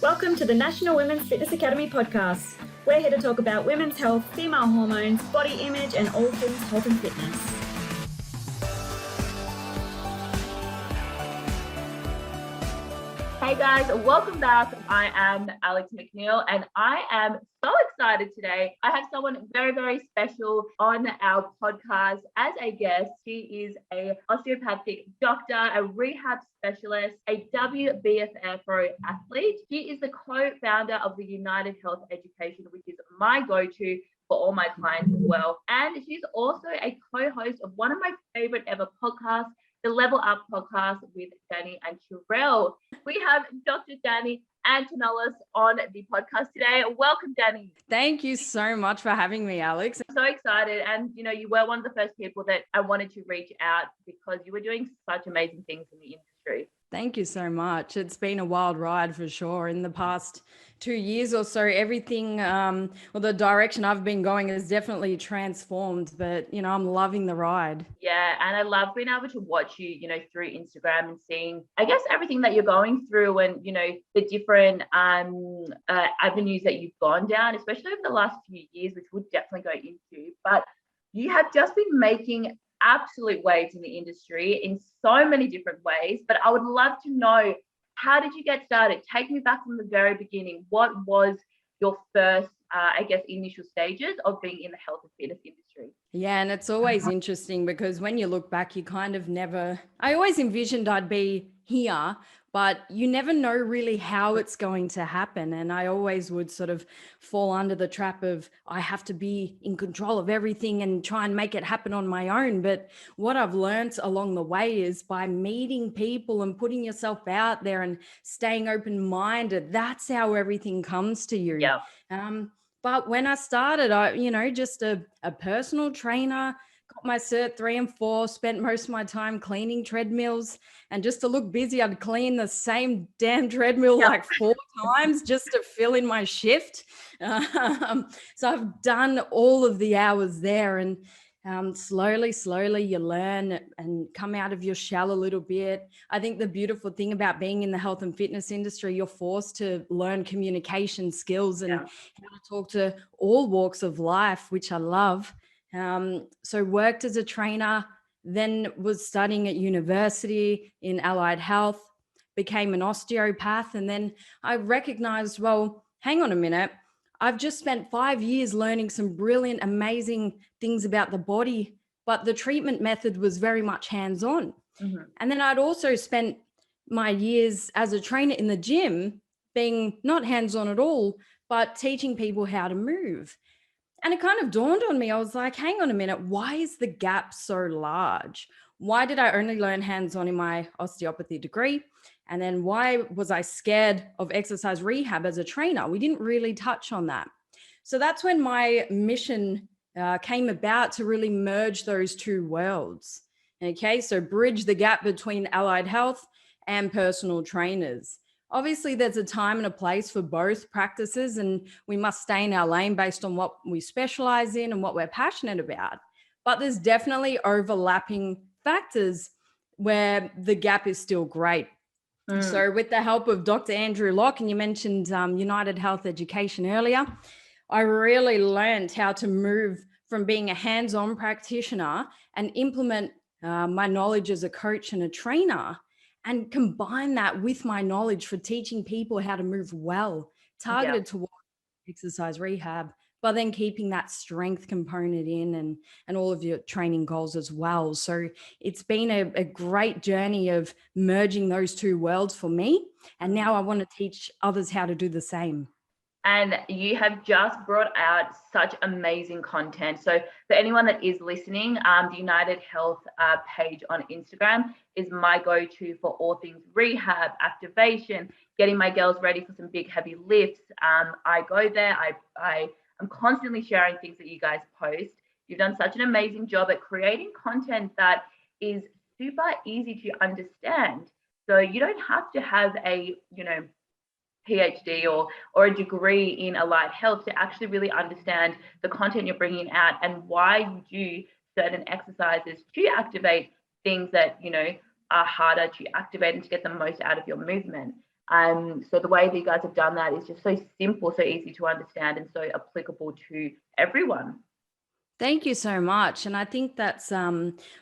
Welcome to the National Women's Fitness Academy podcast. We're here to talk about women's health, female hormones, body image, and all things health and fitness. Hey guys, welcome back. I am Alex McNeil and I am so excited today. I have someone very, very special on our podcast as a guest. She is an osteopathic doctor, a rehab specialist, a WBFF pro athlete. She is the co-founder of the United Health Education, which is my go-to for all my clients as well. And she's also a co-host of one of my favorite ever podcasts, the Level Up podcast with Dani and Sharelle. We have Dr. Dani Antonellos on the podcast today. Welcome, Dani. Thank you so much for having me, Alex. I'm so excited. And, you were one of the first people that I wanted to reach out because you were doing such amazing things in the industry. Thank you so much. It's been a wild ride for sure. In the past 2 years or so, everything, the direction I've been going has definitely transformed, but, I'm loving the ride. Yeah. And I love being able to watch you, through Instagram and seeing, I guess, everything that you're going through and, the different avenues that you've gone down, especially over the last few years, which we'll definitely go into. But you have just been making absolute waves in the industry in so many different ways. But I would love to know, how did you get started? Take me back from the very beginning. What was your first, initial stages of being in the health and fitness industry? Yeah, and it's always interesting because when you look back, you kind of I always envisioned I'd be here, but you never know really how it's going to happen. And I always would sort of fall under the trap of, I have to be in control of everything and try and make it happen on my own. But what I've learned along the way is by meeting people and putting yourself out there and staying open-minded, that's how everything comes to you. Yeah. But when I started, I, just a personal trainer, got my cert 3 and 4, spent most of my time cleaning treadmills, and just to look busy, I'd clean the same damn treadmill like 4 times just to fill in my shift. So I've done all of the hours there, and slowly you learn and come out of your shell a little bit. I think the beautiful thing about being in the health and fitness industry, you're forced to learn communication skills and how to talk to all walks of life, which I love. So worked as a trainer, then was studying at university in allied health, became an osteopath. And then I recognized, well, hang on a minute. I've just spent 5 years learning some brilliant, amazing things about the body, but the treatment method was very much hands-on. Mm-hmm. And then I'd also spent my years as a trainer in the gym being not hands-on at all, but teaching people how to move. And it kind of dawned on me. I was like, hang on a minute, why is the gap so large? Why did I only learn hands-on in my osteopathy degree? And then why was I scared of exercise rehab as a trainer? We didn't really touch on that. So that's when my mission came about, to really merge those two worlds. Okay, so bridge the gap between allied health and personal trainers. Obviously, there's a time and a place for both practices, and we must stay in our lane based on what we specialize in and what we're passionate about. But there's definitely overlapping factors where the gap is still great. So with the help of Dr. Andrew Locke, and you mentioned United Health Education earlier, I really learned how to move from being a hands-on practitioner and implement my knowledge as a coach and a trainer, and combine that with my knowledge for teaching people how to move well, targeted towards exercise rehab, but then keeping that strength component in and all of your training goals as well. So it's been a great journey of merging those two worlds for me. And now I want to teach others how to do the same. And you have just brought out such amazing content. So for anyone that is listening, the United Health page on Instagram is my go-to for all things rehab, activation, getting my girls ready for some big heavy lifts. I go there. I'm constantly sharing things that you guys post. You've done such an amazing job at creating content that is super easy to understand. So you don't have to have a, PhD or a degree in allied health to actually really understand the content you're bringing out and why you do certain exercises to activate things that, are harder to activate and to get the most out of your movement. So the way that you guys have done that is just so simple, so easy to understand, and so applicable to everyone. Thank you so much. And I think that's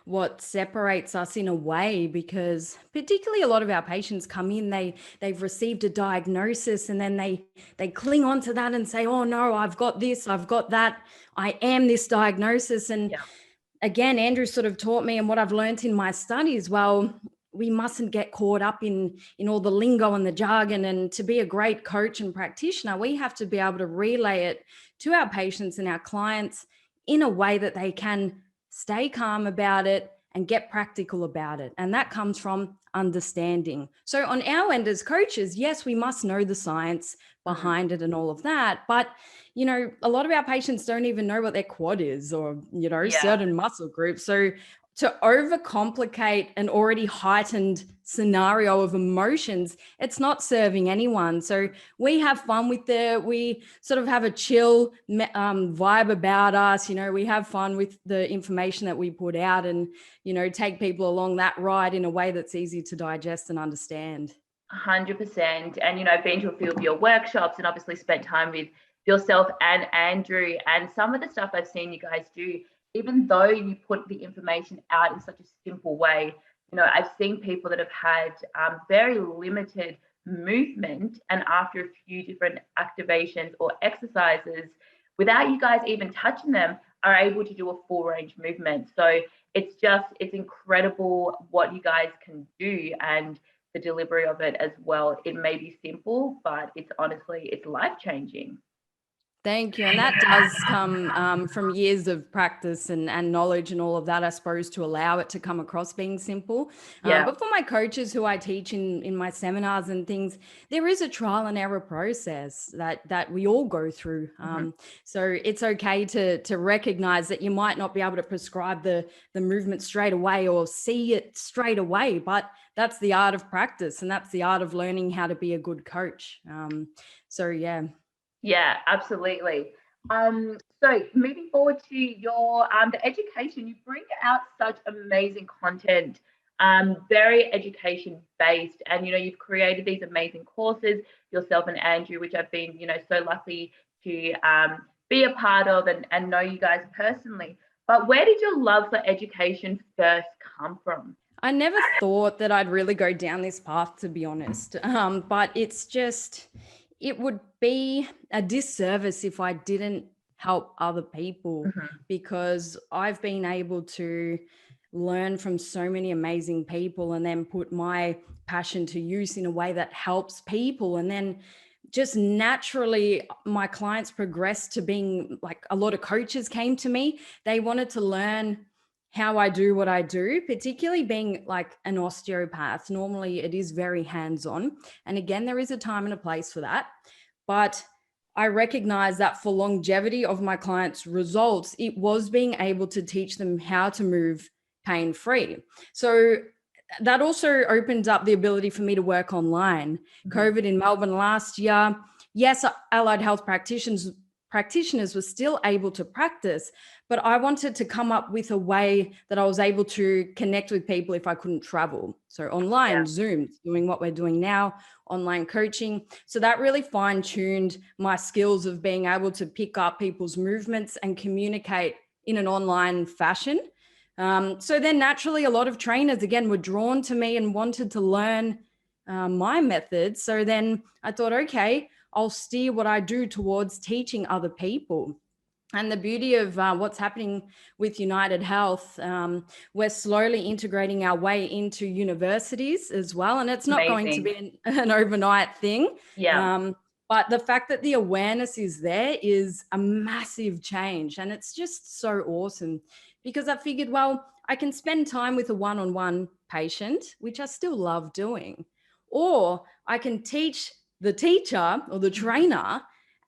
what separates us in a way, because particularly a lot of our patients come in, they've received a diagnosis, and then they cling on to that and say, oh no, I've got this, I've got that, I am this diagnosis. And again, Andrew sort of taught me, and what I've learned in my studies, well, we mustn't get caught up in all the lingo and the jargon. And to be a great coach and practitioner, we have to be able to relay it to our patients and our clients in a way that they can stay calm about it and get practical about it. And that comes from understanding. So on our end as coaches, yes, we must know the science behind it and all of that. But, you know, a lot of our patients don't even know what their quad is, or, you know, certain muscle groups. So to overcomplicate an already heightened scenario of emotions, it's not serving anyone. So we have fun with it. We sort of have a chill vibe about us. You know, we have fun with the information that we put out, and, you know, take people along that ride in a way that's easy to digest and understand. 100%. And, you know, I've been to a few of your workshops and obviously spent time with yourself and Andrew, and some of the stuff I've seen you guys do, even though you put the information out in such a simple way, you know, I've seen people that have had very limited movement, and after a few different activations or exercises, without you guys even touching them, are able to do a full range movement. So it's incredible what you guys can do, and the delivery of it as well. It may be simple, but it's life-changing. Thank you. And that does come from years of practice and knowledge and all of that, I suppose, to allow it to come across being simple. But for my coaches who I teach in my seminars and things, there is a trial and error process that we all go through. So it's okay to recognize that you might not be able to prescribe the movement straight away or see it straight away, but that's the art of practice, and that's the art of learning how to be a good coach. Yeah, absolutely. So moving forward to your the education, you bring out such amazing content, very education based, and, you know, you've created these amazing courses yourself and Andrew, which I've been, you know, so lucky to be a part of and know you guys personally. But where did your love for education first come from? I never thought that I'd really go down this path, to be honest. But it's just, it would be a disservice if I didn't help other people, because I've been able to learn from so many amazing people and then put my passion to use in a way that helps people. And then just naturally, my clients progressed to being like, a lot of coaches came to me. They wanted to learn how I do what I do, particularly being like an osteopath. Normally it is very hands-on. And again, there is a time and a place for that. But I recognize that for longevity of my clients' results, it was being able to teach them how to move pain-free. So that also opened up the ability for me to work online. COVID in Melbourne last year, yes, allied health practitioners were still able to practice, but I wanted to come up with a way that I was able to connect with people if I couldn't travel. So online, Zoom, doing what we're doing now, online coaching. So that really fine-tuned my skills of being able to pick up people's movements and communicate in an online fashion. So then naturally, a lot of trainers, again, were drawn to me and wanted to learn my methods. So then I thought, okay, I'll steer what I do towards teaching other people. And the beauty of what's happening with United Health, we're slowly integrating our way into universities as well. And it's not going to be an overnight thing. But the fact that the awareness is there is a massive change. And it's just so awesome, because I figured, well, I can spend time with a one-on-one patient, which I still love doing, or I can teach the teacher or the trainer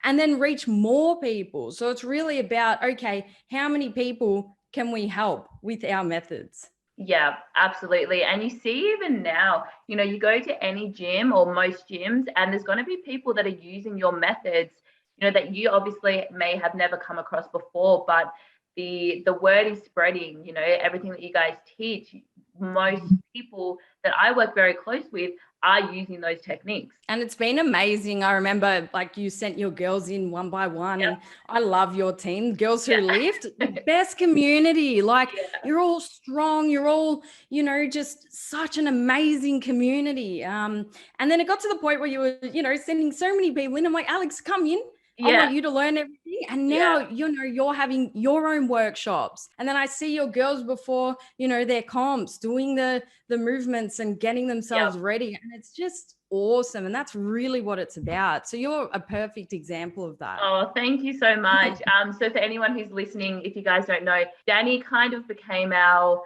and then reach more people. So it's really about, okay, how many people can we help with our methods? Yeah, absolutely. And you see, even now, you know, you go to any gym or most gyms, and there's going to be people that are using your methods, you know, that you obviously may have never come across before, but the word is spreading. You know, everything that you guys teach, most people that I work very close with are using those techniques. And it's been amazing. I remember like you sent your girls in one by one, and I love your team, Girls Who Lift, the best community. Like you're all strong, you're all, you know, just such an amazing community. And then it got to the point where you were, you know, sending so many people in. I'm like, Alex, come in. I want you to learn everything. And now, you know, you're having your own workshops. And then I see your girls before, you know, their comps doing the movements and getting themselves ready. And it's just awesome. And that's really what it's about. So you're a perfect example of that. Oh, thank you so much. So for anyone who's listening, if you guys don't know, Dani kind of became our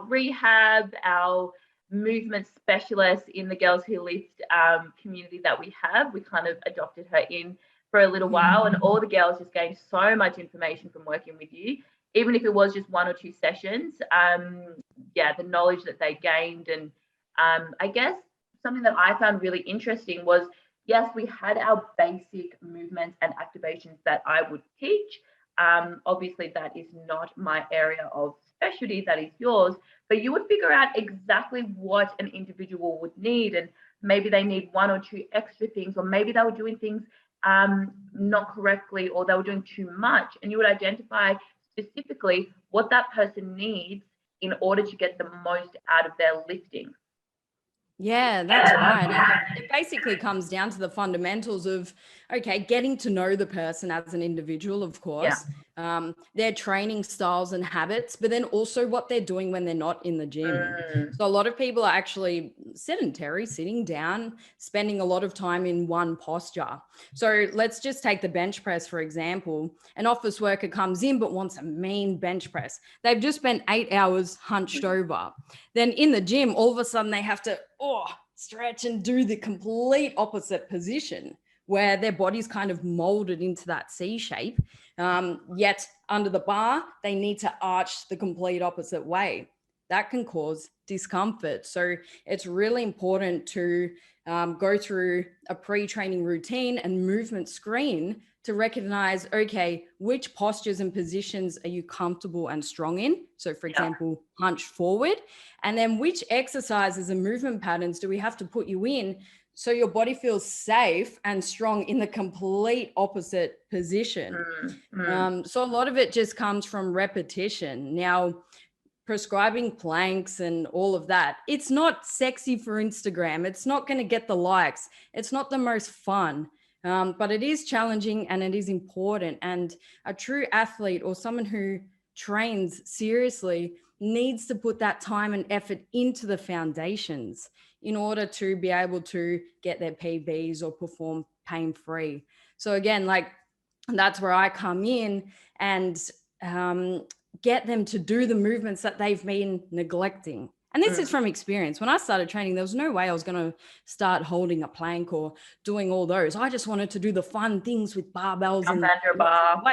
rehab, our movement specialist in the Girls Who Lift community that we have. We kind of adopted her in for a little while, and all the girls just gained so much information from working with you, even if it was just 1 or 2 sessions. The knowledge that they gained, and I guess something that I found really interesting was, yes, we had our basic movements and activations that I would teach. Obviously, that is not my area of specialty, that is yours, but you would figure out exactly what an individual would need, and maybe they need 1 or 2 extra things, or maybe they were doing things not correctly, or they were doing too much, and you would identify specifically what that person needs in order to get the most out of their lifting. Yeah, that's right. And it basically comes down to the fundamentals of, okay, getting to know the person as an individual, of course, their training styles and habits, but then also what they're doing when they're not in the gym. So a lot of people are actually sedentary, sitting down, spending a lot of time in one posture. So let's just take the bench press, for example. An office worker comes in but wants a mean bench press. They've just spent 8 hours hunched over. Then in the gym, all of a sudden they have to stretch and do the complete opposite position, where their body's kind of molded into that C shape. Yet under the bar, they need to arch the complete opposite way. That can cause discomfort. So it's really important to go through a pre-training routine and movement screen to recognize, okay, which postures and positions are you comfortable and strong in? So for example, hunch forward. And then which exercises and movement patterns do we have to put you in so your body feels safe and strong in the complete opposite position? So a lot of it just comes from repetition. Now, prescribing planks and all of that, it's not sexy for Instagram. It's not going to get the likes. It's not the most fun. But it is challenging and it is important. And a true athlete, or someone who trains seriously, needs to put that time and effort into the foundations in order to be able to get their PBs or perform pain-free. So again, like, that's where I come in and get them to do the movements that they've been neglecting. And this is from experience. When I started training, there was no way I was going to start holding a plank or doing all those. I just wanted to do the fun things with barbells and bar.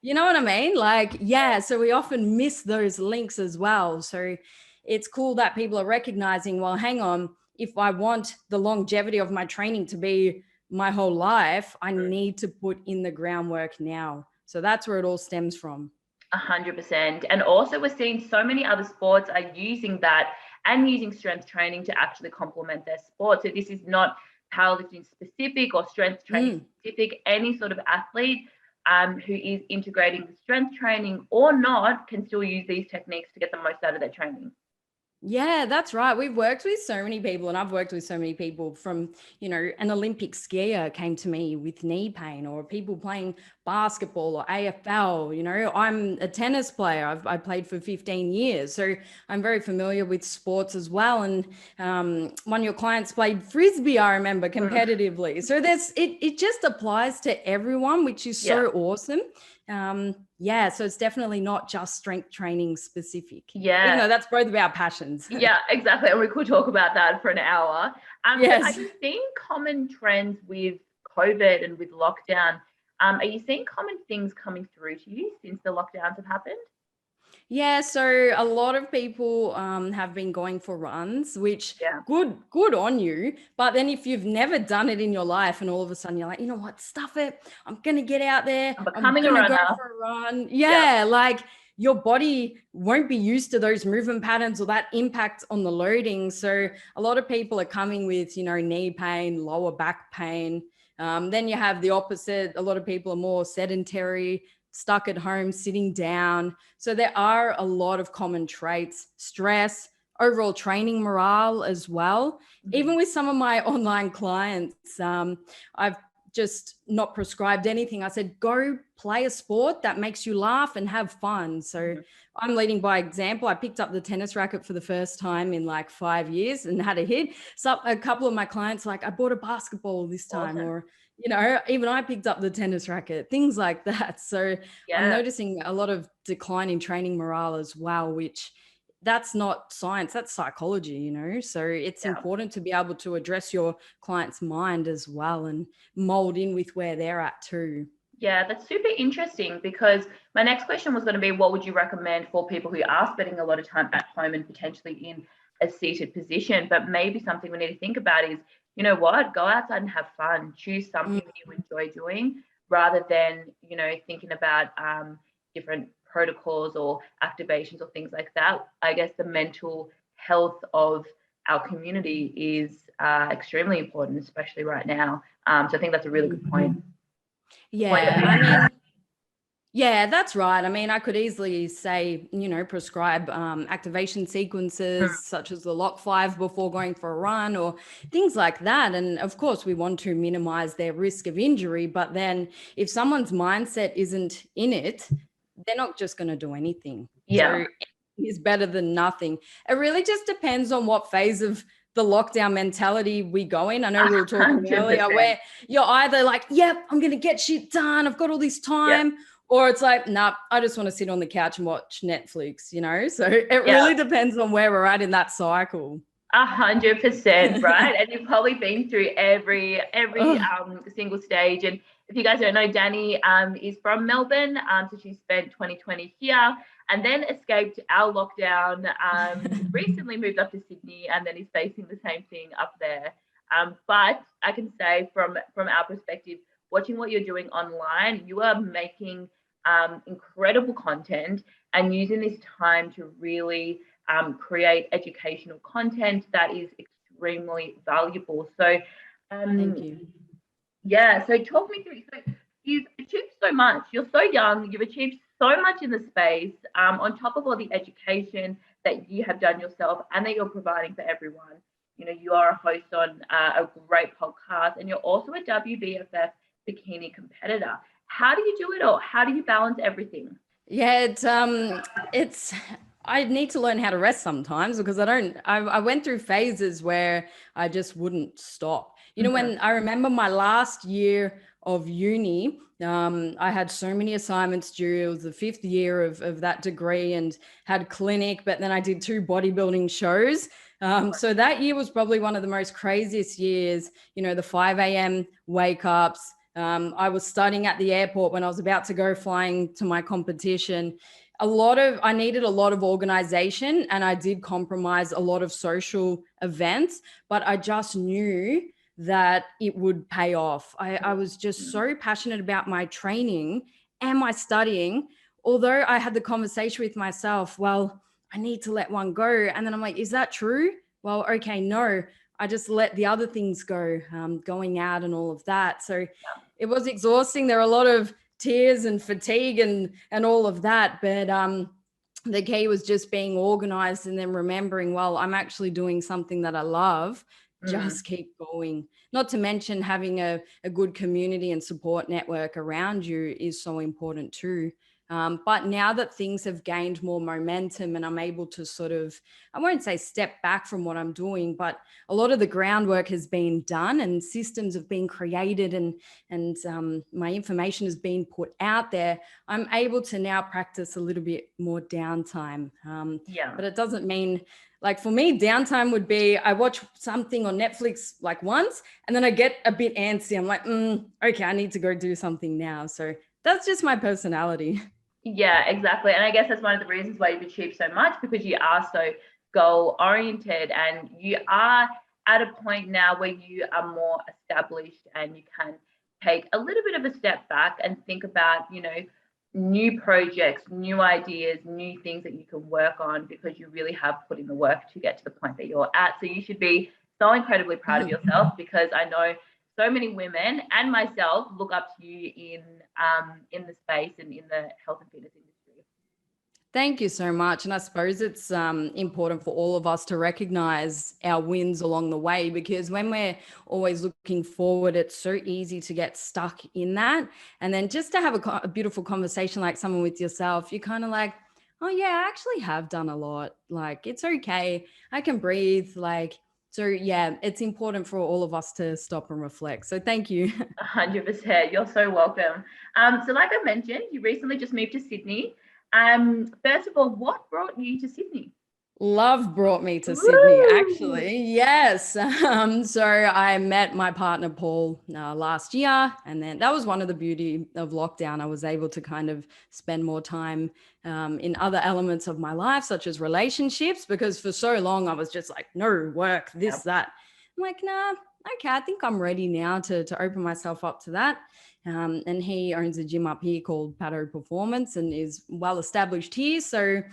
You know what I mean? Like, so we often miss those links as well. So it's cool that people are recognizing, well, hang on, if I want the longevity of my training to be my whole life, I need to put in the groundwork now. So that's where it all stems from. 100%. And also we're seeing so many other sports are using that and using strength training to actually complement their sport. So this is not powerlifting specific or strength training specific. Any sort of athlete who is integrating strength training or not can still use these techniques to get the most out of their training. Yeah, that's right. We've worked with so many people, and I've worked with so many people from, you know, an Olympic skier came to me with knee pain, or people playing basketball or AFL. You know, I'm a tennis player. I played for 15 years. So I'm very familiar with sports as well. And one of your clients played Frisbee, I remember, competitively. So it just applies to everyone, which is so awesome. So it's definitely not just strength training specific. Even though that's both of our passions. Yeah, exactly. And we could talk about that for an hour. Yes. Are you seeing common trends with COVID and with lockdown? Are you seeing common things coming through to you since the lockdowns have happened? Yeah, so a lot of people have been going for runs, which good on you. But then if you've never done it in your life and all of a sudden you're like, you know what, stuff it. I'm going to get out there. I'm becoming a runner. Go for a run. Yeah, like your body won't be used to those movement patterns or that impact on the loading. So a lot of people are coming with, knee pain, lower back pain. Then you have the opposite. A lot of people are more sedentary, stuck at home, sitting down. So there are a lot of common traits: stress, overall training morale as well. Even with some of my online clients, I've just not prescribed anything. I said, go play a sport that makes you laugh and have fun. So I'm leading by example. I picked up the tennis racket for the first time in like 5 years and had a hit. So a couple of my clients, like, I bought a basketball this time, or, even I picked up the tennis racket, things like that. So I'm noticing a lot of decline in training morale as well, which that's not science, that's psychology, so it's important to be able to address your client's mind as well and mold in with where they're at too. Yeah, that's super interesting, because my next question was going to be, what would you recommend for people who are spending a lot of time at home and potentially in a seated position? But maybe something we need to think about is, go outside and have fun, choose something that you enjoy doing, rather than, thinking about different protocols or activations or things like that. I guess the mental health of our community is extremely important, especially right now. So I think that's a really good point. Yeah, yeah, that's right. I could easily say, prescribe activation sequences such as the Lock 5 before going for a run or things like that. And of course, we want to minimize their risk of injury. But then if someone's mindset isn't in it, they're not just going to do anything. Yeah. So anything is better than nothing. It really just depends on what phase of the lockdown mentality we go in. I know we were talking 100%. Earlier where you're either like, yep, I'm going to get shit done, I've got all this time. Yep. Or it's like, nah, I just want to sit on the couch and watch Netflix, So it really depends on where we're at in that cycle. 100%, right? And you've probably been through every single stage. And if you guys don't know, Dani is from Melbourne. So she spent 2020 here and then escaped our lockdown, recently moved up to Sydney, and then is facing the same thing up there. But I can say from our perspective, watching what you're doing online, you are making incredible content and using this time to really create educational content that is extremely valuable. So thank you. Yeah, so talk me through. So you've achieved so much. You're so young. You've achieved so much in the space, on top of all the education that you have done yourself and that you're providing for everyone. You are a host on a great podcast, and you're also a WBFF bikini competitor. How do you do it all? How do you balance everything? Yeah, it's I need to learn how to rest sometimes, because I went through phases where I just wouldn't stop. When I remember my last year of uni, I had so many assignments due. It was the 5th year of that degree and had clinic, but then I did 2 bodybuilding shows. So that year was probably one of the most craziest years, the 5 a.m. wake ups. I was studying at the airport when I was about to go flying to my competition. I needed a lot of organization, and I did compromise a lot of social events, but I just knew that it would pay off. I was just so passionate about my training and my studying. Although I had the conversation with myself, well, I need to let one go. And then I'm like, is that true? Well, okay, no, I just let the other things go, going out and all of that. So it was exhausting. There are a lot of tears and fatigue and all of that. But the key was just being organized and then remembering, well, I'm actually doing something that I love. Just keep going. Not to mention having a good community and support network around you is so important too. But now that things have gained more momentum and I'm able to sort of, I won't say step back from what I'm doing, but a lot of the groundwork has been done and systems have been created and my information has been put out there, I'm able to now practice a little bit more downtime. But it doesn't mean, like for me, downtime would be I watch something on Netflix like once and then I get a bit antsy. I'm like, okay, I need to go do something now. So that's just my personality. Yeah, exactly. And I guess that's one of the reasons why you've achieved so much, because you are so goal oriented and you are at a point now where you are more established and you can take a little bit of a step back and think about, new projects, new ideas, new things that you can work on, because you really have put in the work to get to the point that you're at. So you should be so incredibly proud of yourself, because I know so many women and myself look up to you in the space and in the health and fitness industry. Thank you so much. And I suppose it's important for all of us to recognize our wins along the way, because when we're always looking forward, it's so easy to get stuck in that. And then just to have a beautiful conversation like someone with yourself, you're kind of like, oh yeah, I actually have done a lot. Like, it's okay. I can breathe. Like, so yeah, it's important for all of us to stop and reflect. So thank you. 100%. You're so welcome. So like I mentioned, you recently just moved to Sydney. First of all, what brought you to Sydney? Love brought me to Woo! Sydney, actually. Yes. So I met my partner, Paul, last year. And then that was one of the beauty of lockdown. I was able to kind of spend more time in other elements of my life, such as relationships, because for so long I was just like, no, work, this, that. I'm like, nah, okay, I think I'm ready now to open myself up to that. And he owns a gym up here called Pato Performance and is well established here. So,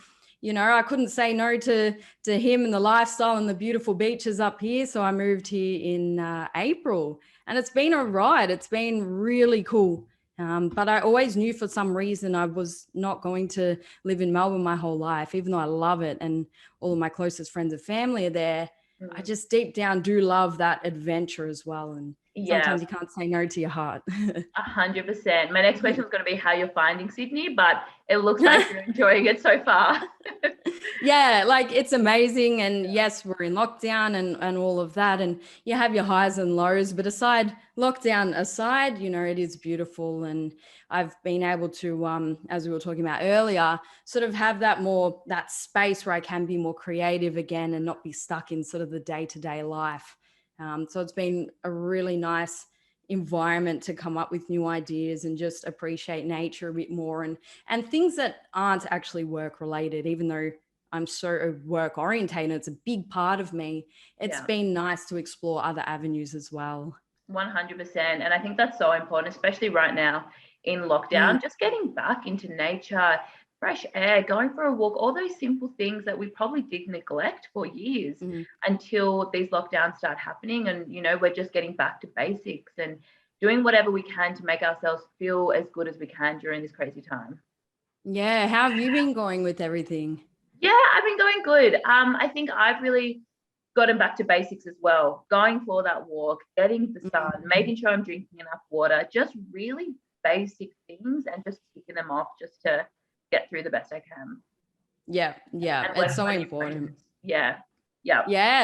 you know, I couldn't say no to him and the lifestyle and the beautiful beaches up here. So I moved here in April, and it's been a ride. It's been really cool. But I always knew for some reason I was not going to live in Melbourne my whole life, even though I love it and all of my closest friends and family are there. I just deep down do love that adventure as well. And sometimes you can't say no to your heart. 100%. My next question is going to be how you're finding Sydney, but it looks like you're enjoying it so far. Yeah, like it's amazing. And yes, we're in lockdown and all of that. And you have your highs and lows, but lockdown aside, you know, it is beautiful. And I've been able to, as we were talking about earlier, sort of have that space where I can be more creative again and not be stuck in sort of the day-to-day life. So it's been a really nice environment to come up with new ideas and just appreciate nature a bit more and things that aren't actually work related, even though I'm so work orientated, it's a big part of me. It's been nice to explore other avenues as well. 100%. And I think that's so important, especially right now in lockdown, just getting back into nature, fresh air, going for a walk, all those simple things that we probably did neglect for years until these lockdowns start happening. And, you know, we're just getting back to basics and doing whatever we can to make ourselves feel as good as we can during this crazy time. Yeah. How have you been going with everything? Yeah, I've been going good. I think I've really gotten back to basics as well, going for that walk, getting the sun, making sure I'm drinking enough water, just really basic things and just ticking them off just to get through the best I can. Yeah, it's so important. Friends. Yeah,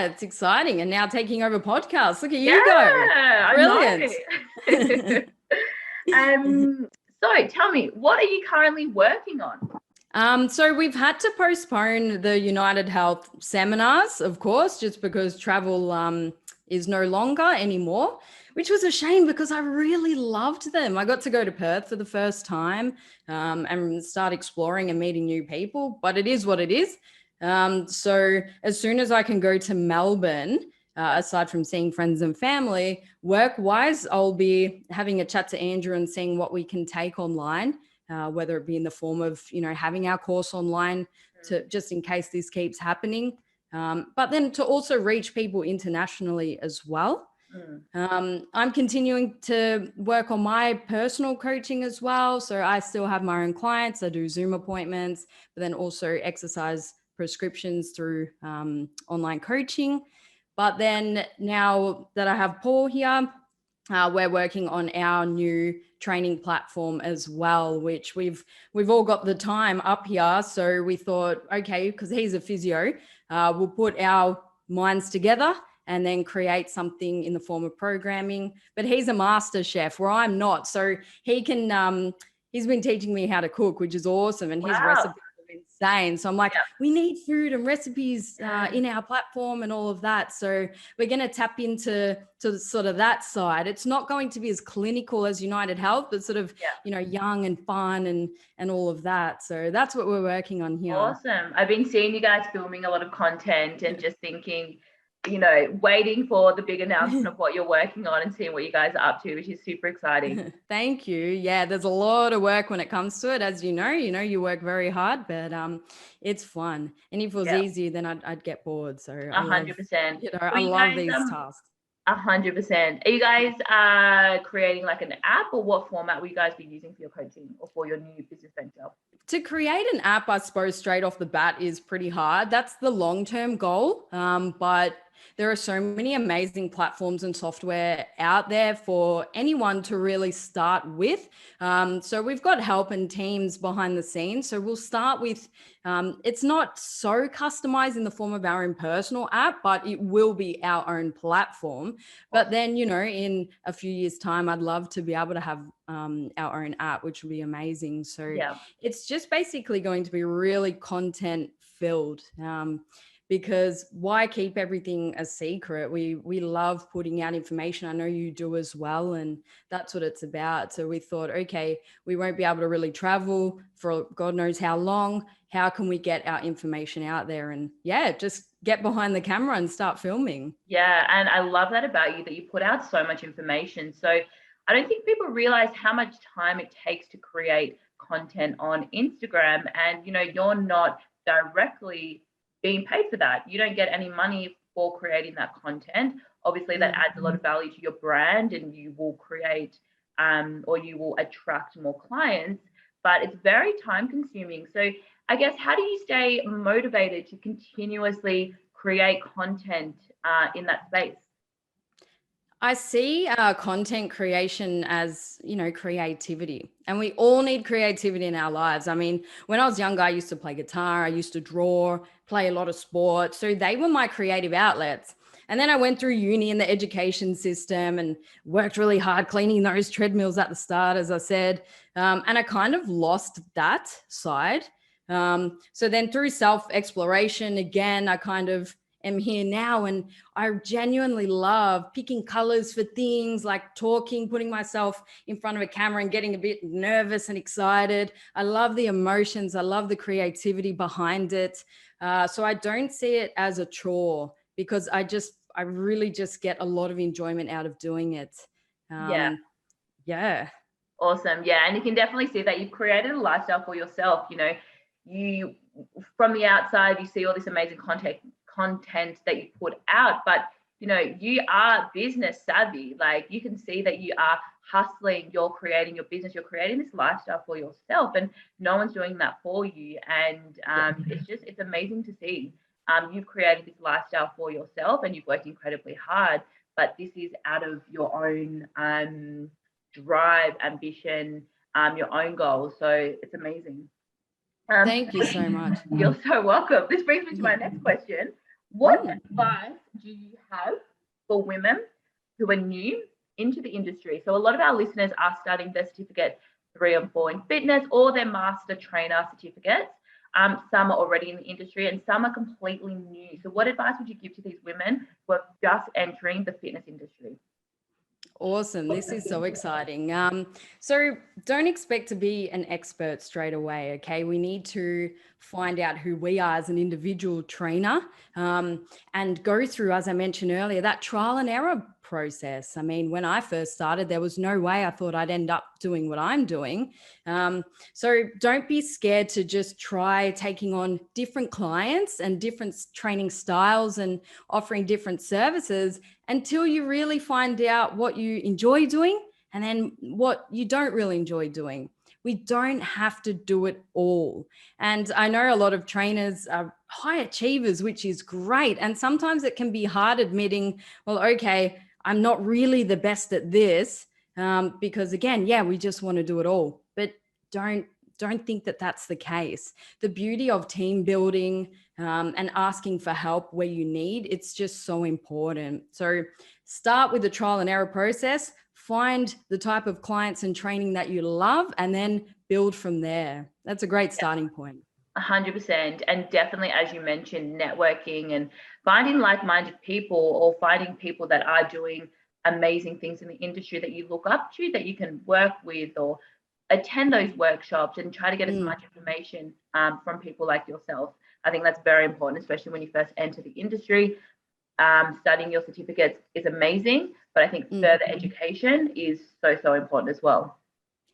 it's exciting. And now taking over podcasts. Look at you go. Brilliant. So tell me, what are you currently working on? So we've had to postpone the United Health seminars, of course, just because travel is no longer anymore, which was a shame because I really loved them. I got to go to Perth for the first time and start exploring and meeting new people, but it is what it is. So as soon as I can go to Melbourne, aside from seeing friends and family, work-wise, I'll be having a chat to Andrew and seeing what we can take online. Whether it be in the form of, you know, having our course online to just in case this keeps happening, but then to also reach people internationally as well. I'm continuing to work on my personal coaching as well. So I still have my own clients. I do Zoom appointments, but then also exercise prescriptions through online coaching. But then now that I have Paul here, we're working on our new training platform as well, which we've all got the time up here. So we thought, okay, because he's a physio, we'll put our minds together and then create something in the form of programming. But he's a master chef where I'm not. So he can, he's been teaching me how to cook, which is awesome. And his recipes are insane. So I'm like, we need food and recipes in our platform and all of that. So we're going to tap into sort of that side. It's not going to be as clinical as United Health, but sort of, you know, young and fun and all of that. So that's what we're working on here. Awesome. I've been seeing you guys filming a lot of content and just thinking, waiting for the big announcement of what you're working on and seeing what you guys are up to, which is super exciting. Thank you. Yeah, there's a lot of work when it comes to it. As you know, you work very hard, but it's fun. And if it was easy, then I'd get bored. So 100%. I love these tasks. 100%. Are you guys creating like an app, or what format will you guys be using for your coaching or for your new business venture? To create an app, I suppose, straight off the bat is pretty hard. That's the long-term goal. But there are so many amazing platforms and software out there for anyone to really start with. So we've got help and teams behind the scenes. So we'll start with, it's not so customized in the form of our own personal app, but it will be our own platform. But then, in a few years' time, I'd love to be able to have our own app, which would be amazing. So it's just basically going to be really content filled. Because why keep everything a secret? We love putting out information. I know you do as well, and that's what it's about. So we thought, okay, we won't be able to really travel for God knows how long. How can we get our information out there? And just get behind the camera and start filming. Yeah, and I love that about you, that you put out so much information. So I don't think people realize how much time it takes to create content on Instagram, and you're not directly being paid for that. You don't get any money for creating that content. Obviously, that adds a lot of value to your brand, and you will create or you will attract more clients, but it's very time consuming. So I guess, how do you stay motivated to continuously create content in that space? I see content creation as, creativity, and we all need creativity in our lives. I mean, when I was younger, I used to play guitar, I used to draw, play a lot of sport. So they were my creative outlets. And then I went through uni in the education system and worked really hard cleaning those treadmills at the start, as I said. And I kind of lost that side. So then through self-exploration, again, I kind of am here now, and I genuinely love picking colors for things, like talking, putting myself in front of a camera and getting a bit nervous and excited. I love the emotions. I love the creativity behind it. So I don't see it as a chore, because I really just get a lot of enjoyment out of doing it. Yeah. Awesome. Yeah. And you can definitely see that you've created a lifestyle for yourself. You, from the outside, you see all this amazing content that you put out, but you are business savvy. Like, you can see that you are hustling, you're creating your business, you're creating this lifestyle for yourself, and no one's doing that for you. And it's amazing to see. You've created this lifestyle for yourself, and you've worked incredibly hard, but this is out of your own drive, ambition, your own goals. So it's amazing. Thank you so much. You're so welcome. This brings me to my next question. What advice do you have for women who are new into the industry? So a lot of our listeners are studying their certificate 3 and 4 in fitness, or their master trainer certificates. Some are already in the industry, and some are completely new. So what advice would you give to these women who are just entering the fitness industry? Awesome. This is so exciting. So don't expect to be an expert straight away. Okay. We need to find out who we are as an individual trainer, and go through, as I mentioned earlier, that trial and error process. I mean, when I first started, there was no way I thought I'd end up doing what I'm doing. So don't be scared to just try taking on different clients and different training styles and offering different services until you really find out what you enjoy doing and then what you don't really enjoy doing. We don't have to do it all. And I know a lot of trainers are high achievers, which is great. And sometimes it can be hard admitting, well, okay, I'm not really the best at this, because again, we just want to do it all. But don't think that that's the case. The beauty of team building and asking for help where you need, it's just so important. So start with the trial and error process, find the type of clients and training that you love, and then build from there. That's a great starting point. 100%. And definitely, as you mentioned, networking and finding like-minded people, or finding people that are doing amazing things in the industry that you look up to, that you can work with, or attend those workshops and try to get as much information from people like yourself. I think that's very important, especially when you first enter the industry. studying your certificates is amazing, but I think further education is so important as well.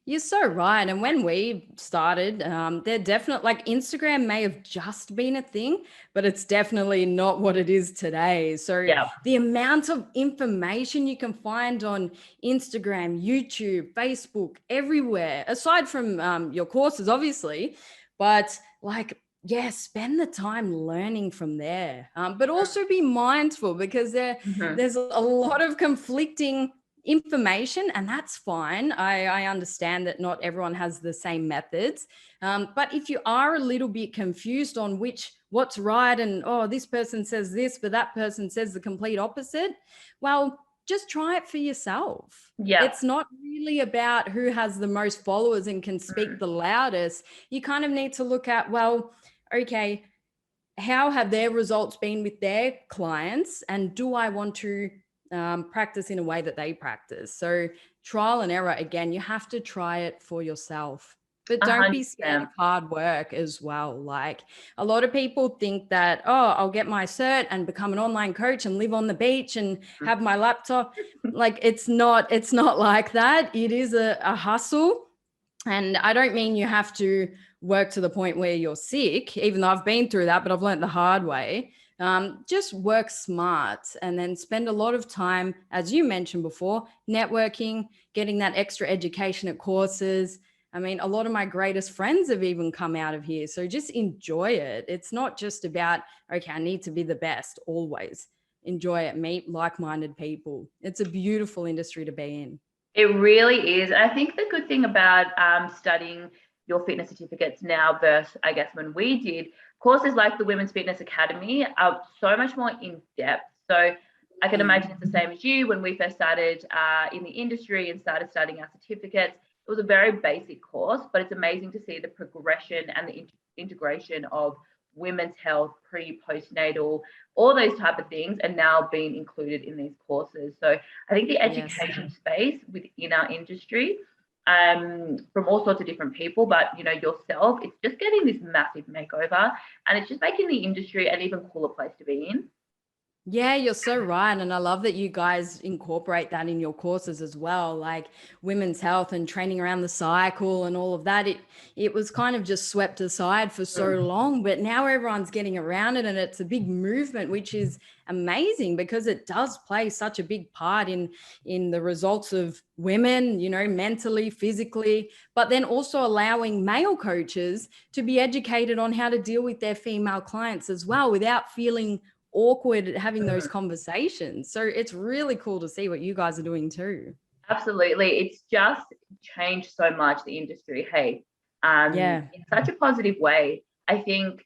You're so right. And when we started, they're definitely, like, Instagram may have just been a thing, but it's definitely not what it is today. So Yeah. the amount of information you can find on Instagram, YouTube, Facebook, everywhere, aside from your courses, obviously, but like, yeah, spend the time learning from there. But also be mindful, because there's a lot of conflicting information, and that's fine. I understand that not everyone has the same methods, but if you are a little bit confused on what's right, and this person says this but that person says the complete opposite, well, just try it for yourself. Yeah. It's not really about who has the most followers and can speak the loudest. You kind of need to look at, well, okay, how have their results been with their clients, and do I want to practice in a way that they practice? So trial and error, again, you have to try it for yourself, but don't be scared of hard work as well. Like, a lot of people think that, I'll get my cert and become an online coach and live on the beach and have my laptop. Like, it's not like that. It is a hustle. And I don't mean you have to work to the point where you're sick, even though I've been through that, but I've learned the hard way. Just work smart, and then spend a lot of time, as you mentioned before, networking, getting that extra education at courses. I mean, a lot of my greatest friends have even come out of here. So just enjoy it. It's not just about, okay, I need to be the best always. Enjoy it, meet like-minded people. It's a beautiful industry to be in. It really is. And I think the good thing about studying your fitness certificates now versus, I guess, when we did, courses like the Women's Fitness Academy are so much more in depth. So I can imagine it's the same as you. When we first started in the industry and started studying our certificates, it was a very basic course, but it's amazing to see the progression and the integration of women's health, postnatal, all those type of things are now being included in these courses. So I think the education space within our industry, from all sorts of different people, but yourself, it's just getting this massive makeover, and it's just making the industry an even cooler place to be in. Yeah, you're so right. And I love that you guys incorporate that in your courses as well, like women's health and training around the cycle and all of that. It was kind of just swept aside for so long, but now everyone's getting around it, and it's a big movement, which is amazing, because it does play such a big part in the results of women, mentally, physically, but then also allowing male coaches to be educated on how to deal with their female clients as well, without feeling awkward having those conversations. So it's really cool to see what you guys are doing too. Absolutely. It's just changed so much, the industry, in such a positive way. I think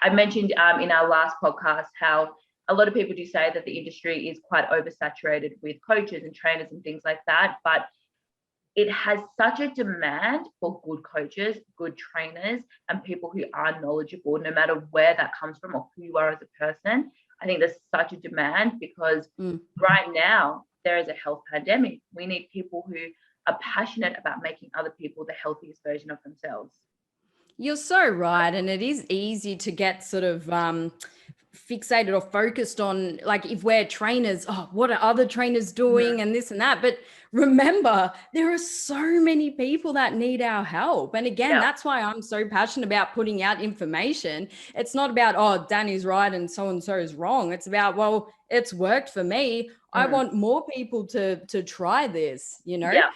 I mentioned in our last podcast how a lot of people do say that the industry is quite oversaturated with coaches and trainers and things like that, but it has such a demand for good coaches, good trainers, and people who are knowledgeable, no matter where that comes from or who you are as a person. I think there's such a demand because right now there is a health pandemic. We need people who are passionate about making other people the healthiest version of themselves. You're so right. And it is easy to get sort of fixated or focused on, like, if we're trainers, what are other trainers doing and this and that. But remember, there are so many people that need our help. And again, that's why I'm so passionate about putting out information. It's not about, Dani's right and so is wrong. It's about, well, it's worked for me. I want more people to try this, Yeah.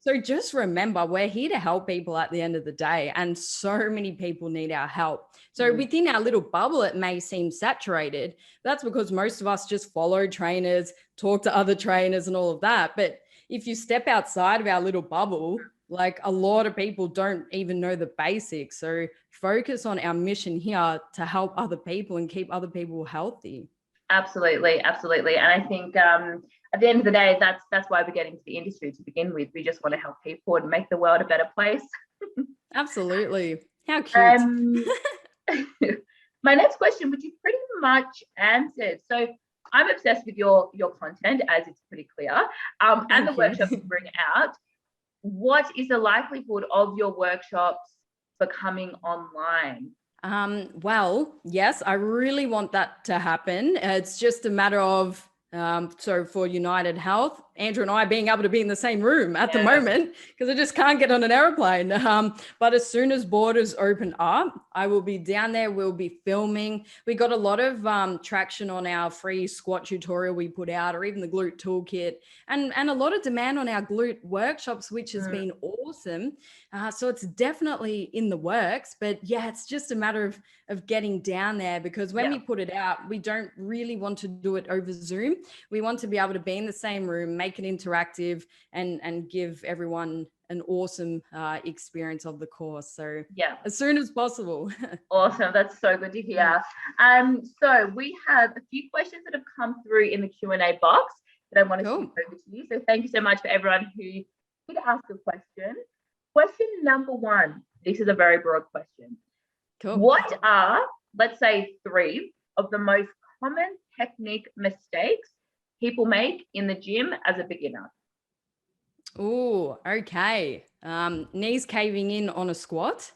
So just remember, we're here to help people at the end of the day, and so many people need our help. So within our little bubble, it may seem saturated. That's because most of us just follow trainers, talk to other trainers and all of that. But if you step outside of our little bubble, like, a lot of people don't even know the basics. So focus on our mission here to help other people and keep other people healthy. Absolutely. And I think at the end of the day, that's why we get into the industry to begin with. We just want to help people and make the world a better place. Absolutely. How cute. My next question, which you pretty much answered. So I'm obsessed with your content, as it's pretty clear, and the workshops you bring out. What is the likelihood of your workshops becoming online? Well, yes, I really want that to happen. It's just a matter of, so for United Health, Andrew and I being able to be in the same room at the moment, because I just can't get on an aeroplane. But as soon as borders open up, I will be down there. We'll be filming. We got a lot of traction on our free squat tutorial we put out, or even the glute toolkit, and a lot of demand on our glute workshops, which has been awesome. So it's definitely in the works, but yeah, it's just a matter of getting down there, because when we put it out, we don't really want to do it over Zoom. We want to be able to be in the same room, make it interactive, and give everyone an awesome experience of the course. So as soon as possible. Awesome. That's so good to hear. So we have a few questions that have come through in the Q&A box that I want to send over to you. So thank you so much for everyone who did ask a question. Question number 1. This is a very broad question. What are, let's say, 3 of the most common technique mistakes people make in the gym as a beginner? Oh, okay. Knees caving in on a squat.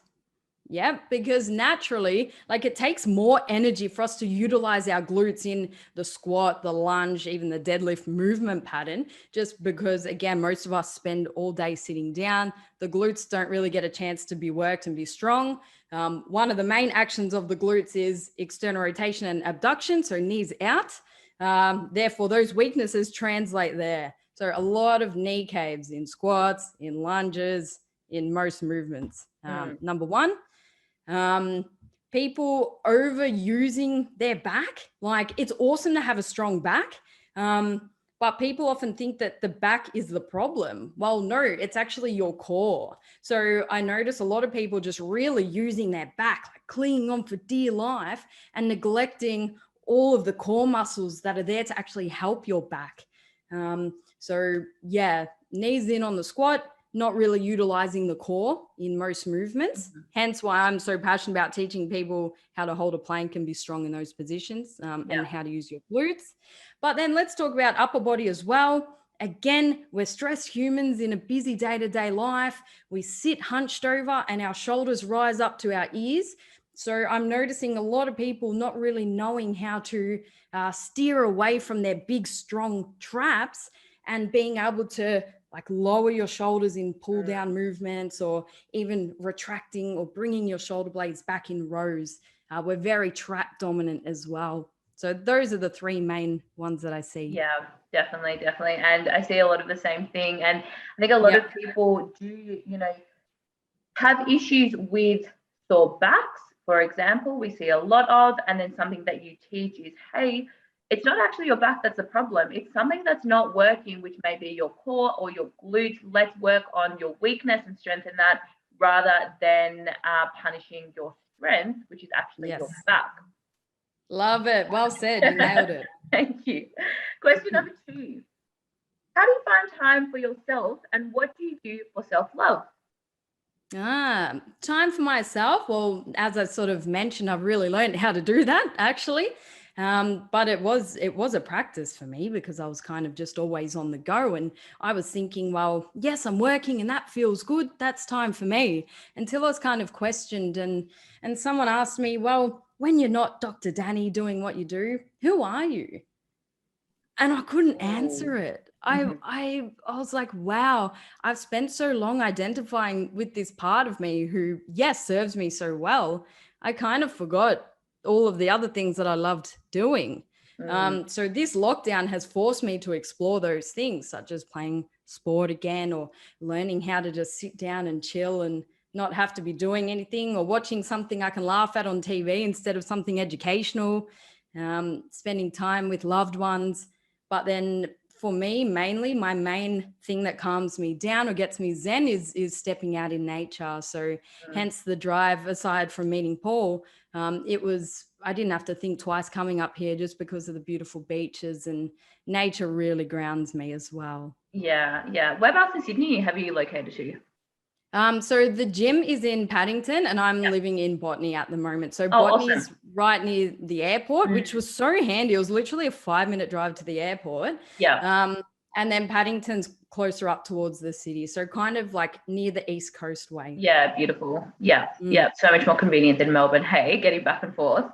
Yeah, because naturally, like, it takes more energy for us to utilize our glutes in the squat, the lunge, even the deadlift movement pattern, just because, again, most of us spend all day sitting down. The glutes don't really get a chance to be worked and be strong. One of the main actions of the glutes is external rotation and abduction, so knees out. Therefore, those weaknesses translate there. So a lot of knee caves in squats, in lunges, in most movements. Number 1. People overusing their back. Like, it's awesome to have a strong back, but people often think that the back is the problem. Well, no, it's actually your core. So I notice a lot of people just really using their back, like clinging on for dear life, and neglecting all of the core muscles that are there to actually help your back. So yeah, knees in on the squat, not really utilizing the core in most movements. Hence why I'm so passionate about teaching people how to hold a plank and be strong in those positions, and how to use your glutes. But then let's talk about upper body as well. Again, we're stressed humans in a busy day-to-day life. We sit hunched over and our shoulders rise up to our ears. So I'm noticing a lot of people not really knowing how to steer away from their big, strong traps, and being able to, like, lower your shoulders in pull down movements, or even retracting or bringing your shoulder blades back in rows. We're very trap dominant as well. So those are the 3 main ones that I see. Yeah, definitely. And I see a lot of the same thing. And I think a lot of people do, have issues with sore backs, for example, we see a lot of, and then something that you teach is, hey, it's not actually your back that's the problem. It's something that's not working, which may be your core or your glutes. Let's work on your weakness and strengthen that, rather than punishing your strength, which is actually your back. Love it. Well said. You nailed it. Thank you. Question number 2. How do you find time for yourself, and what do you do for self-love? Time for myself. Well, as I sort of mentioned, I've really learned how to do that, actually. But it was a practice for me, because I was kind of just always on the go, and I was thinking, well, yes, I'm working and that feels good. That's time for me, until I was kind of questioned, and someone asked me, well, when you're not Dr. Dani doing what you do, who are you? And I couldn't answer it. I was like, wow, I've spent so long identifying with this part of me who, yes, serves me so well. I kind of forgot all of the other things that I loved doing. So this lockdown has forced me to explore those things, such as playing sport again, or learning how to just sit down and chill and not have to be doing anything, or watching something I can laugh at on TV instead of something educational, spending time with loved ones. But then for me, mainly, my main thing that calms me down or gets me zen is stepping out in nature. So hence the drive. Aside from meeting Paul, I didn't have to think twice coming up here, just because of the beautiful beaches, and nature really grounds me as well. Yeah. Whereabouts in Sydney have you located to? So the gym is in Paddington, and I'm living in Botany at the moment. So Botany is right near the airport, which was so handy. It was literally a 5-minute drive to the airport. And then Paddington's closer up towards the city. So kind of like near the East Coast way. Yeah, beautiful. Yeah, yeah. So much more convenient than Melbourne. Hey, getting back and forth.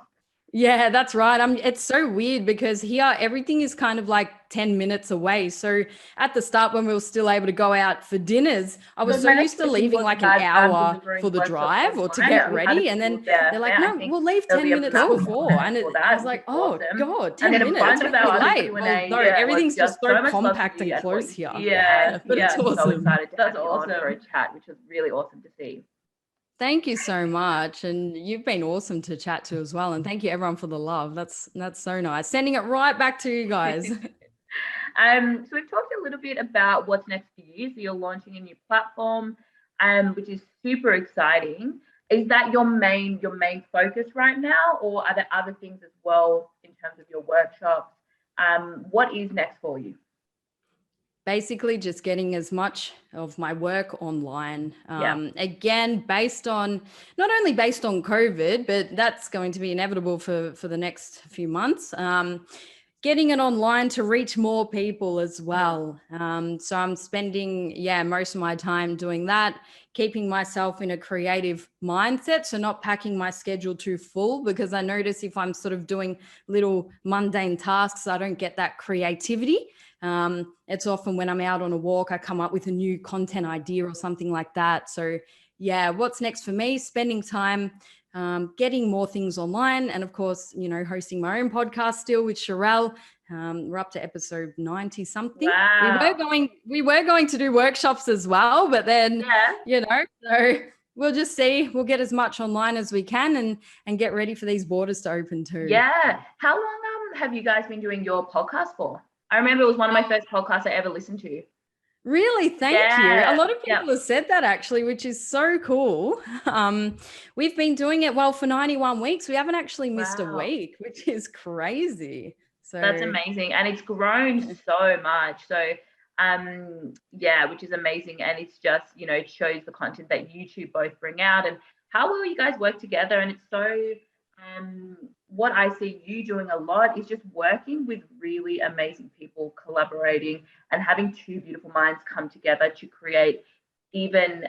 Yeah, that's right. It's so weird because here everything is kind of like 10 minutes away. So at the start, when we were still able to go out for dinners, I was so used to leaving like an hour for the drive or to get ready. And then they're like, no, we'll leave 10 minutes before. And I was like, oh God, 10 minutes, we're gonna be late. Well, no, everything's just so compact and close here. Yeah, but it's awesome. So excited to have you on for a chat, which was really awesome to see. Thank you so much. And you've been awesome to chat to as well. And thank you everyone for the love. That's so nice. Sending it right back to you guys. So we've talked a little bit about what's next for you. So you're launching a new platform, which is super exciting. Is that your main focus right now, or are there other things as well in terms of your workshops? What is next for you? Basically just getting as much of my work online. Again, not only based on COVID, but that's going to be inevitable for the next few months. Getting it online to reach more people as well. So I'm spending, most of my time doing that, keeping myself in a creative mindset. So not packing my schedule too full, because I notice if I'm sort of doing little mundane tasks, I don't get that creativity. It's often when I'm out on a walk, I come up with a new content idea or something like that. So what's next for me? Spending time getting more things online, and of course, hosting my own podcast still with Sharelle. We're up to episode 90 something. Wow. We were going to do workshops as well, but then so we'll just see. We'll get as much online as we can and get ready for these borders to open too. Yeah. How long have you guys been doing your podcast for? I remember it was one of my first podcasts I ever listened to. Really? Thank you. A lot of people have said that actually, which is so cool. We've been doing it for 91 weeks. We haven't actually missed a week, which is crazy. So that's amazing. And it's grown so much. So which is amazing. And it's just, it shows the content that you two both bring out and how well you guys work together. And it's so what I see you doing a lot is just working with really amazing people, collaborating and having two beautiful minds come together to create even,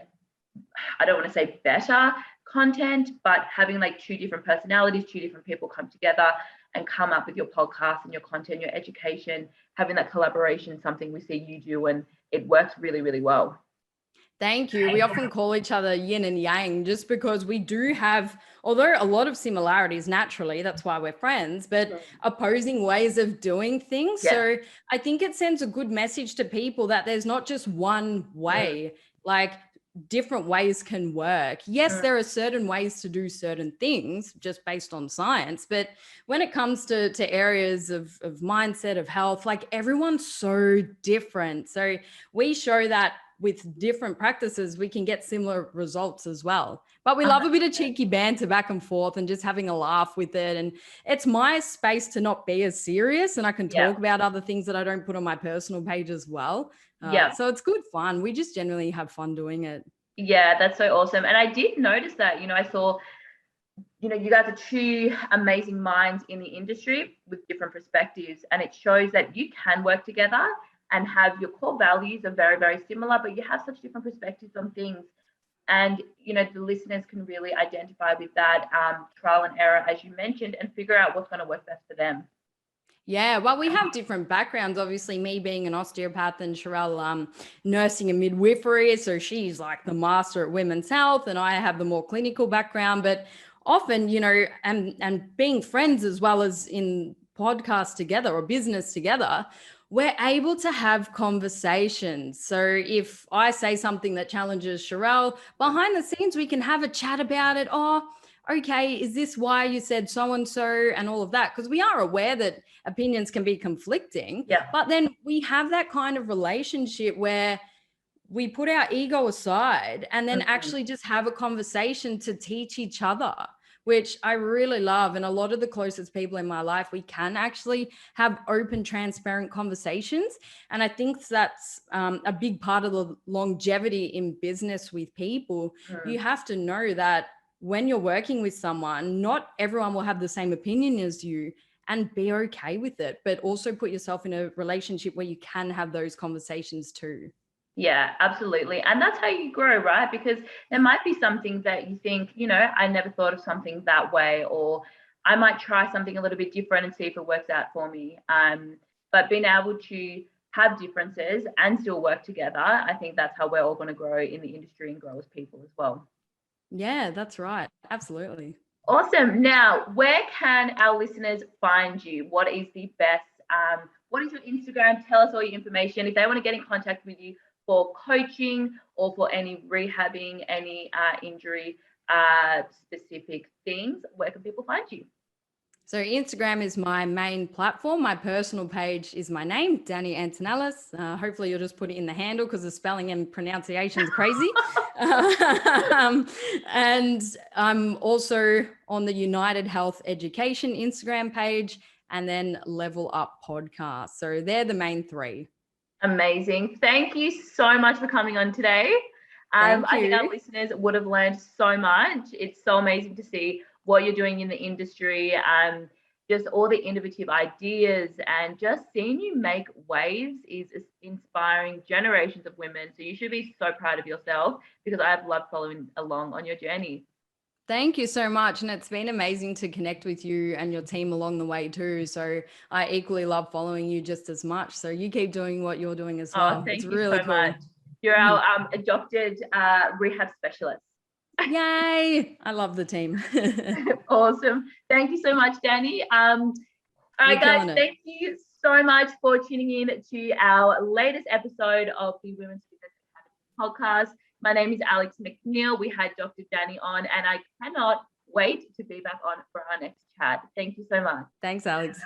I don't want to say better content, but having like two different personalities, two different people come together and come up with your podcast and your content, your education, having that collaboration, something we see you do, and it works really, really well. Thank you. We often call each other yin and yang just because we do have, although a lot of similarities naturally, that's why we're friends, but opposing ways of doing things. Yeah. So I think it sends a good message to people that there's not just one way, like different ways can work. Yes, there are certain ways to do certain things just based on science, but when it comes to areas of mindset, of health, like everyone's so different. So we show that with different practices, we can get similar results as well. But we love a bit of cheeky banter back and forth and just having a laugh with it. And it's my space to not be as serious, and I can talk about other things that I don't put on my personal page as well. So it's good fun. We just generally have fun doing it. Yeah, that's so awesome. And I did notice that, I saw, you guys are two amazing minds in the industry with different perspectives, and it shows that you can work together and have your core values are very, very similar, but you have such different perspectives on things. And, the listeners can really identify with that trial and error, as you mentioned, and figure out what's going to work best for them. Yeah, well, we have different backgrounds. Obviously, me being an osteopath and Sharelle nursing and midwifery. So she's like the master at women's health, and I have the more clinical background. But often, and being friends as well as in podcasts together or business together, we're able to have conversations. So if I say something that challenges Sharelle, behind the scenes, we can have a chat about it. Oh, okay, is this why you said so-and-so and all of that? Because we are aware that opinions can be conflicting, but then we have that kind of relationship where we put our ego aside and then actually just have a conversation to teach each other, which I really love. And a lot of the closest people in my life, we can actually have open, transparent conversations. And I think that's a big part of the longevity in business with people. You have to know that when you're working with someone, not everyone will have the same opinion as you. and be okay with it, but also put yourself in a relationship where you can have those conversations too. Yeah, absolutely. And that's how you grow, right? Because there might be something that you think, I never thought of something that way, or I might try something a little bit different and see if it works out for me. But being able to have differences and still work together, I think that's how we're all going to grow in the industry and grow as people as well. Yeah, that's right. Absolutely. Awesome. Now, where can our listeners find you? What is the best? What is your Instagram? Tell us all your information. If they want to get in contact with you for coaching or for any rehabbing, any injury specific things, where can people find you? So Instagram is my main platform. My personal page is my name, Dani Antonellos. Hopefully you'll just put it in the handle because the spelling and pronunciation is crazy. And I'm also on the United Health Education Instagram page, and then Level Up Podcast. So they're the main three. Amazing. Thank you so much for coming on today. I think our listeners would have learned so much. It's so amazing to see what you're doing in the industry, just all the innovative ideas, and just seeing you make waves is inspiring generations of women. So you should be so proud of yourself, because I've loved following along on your journey. Thank you so much. And it's been amazing to connect with you and your team along the way too. So I equally love following you just as much. So you keep doing what you're doing as well. Thank it's you really so cool. much. You're our adopted rehab specialist. Yay. I love the team. Awesome. Thank you so much, Dani. All right, guys, thank you so much for tuning in to our latest episode of the Women's Fitness Academy podcast. My name is Alex McNeil. We had Dr. Dani on, and I cannot wait to be back on for our next chat. Thank you so much. Thanks, Alex.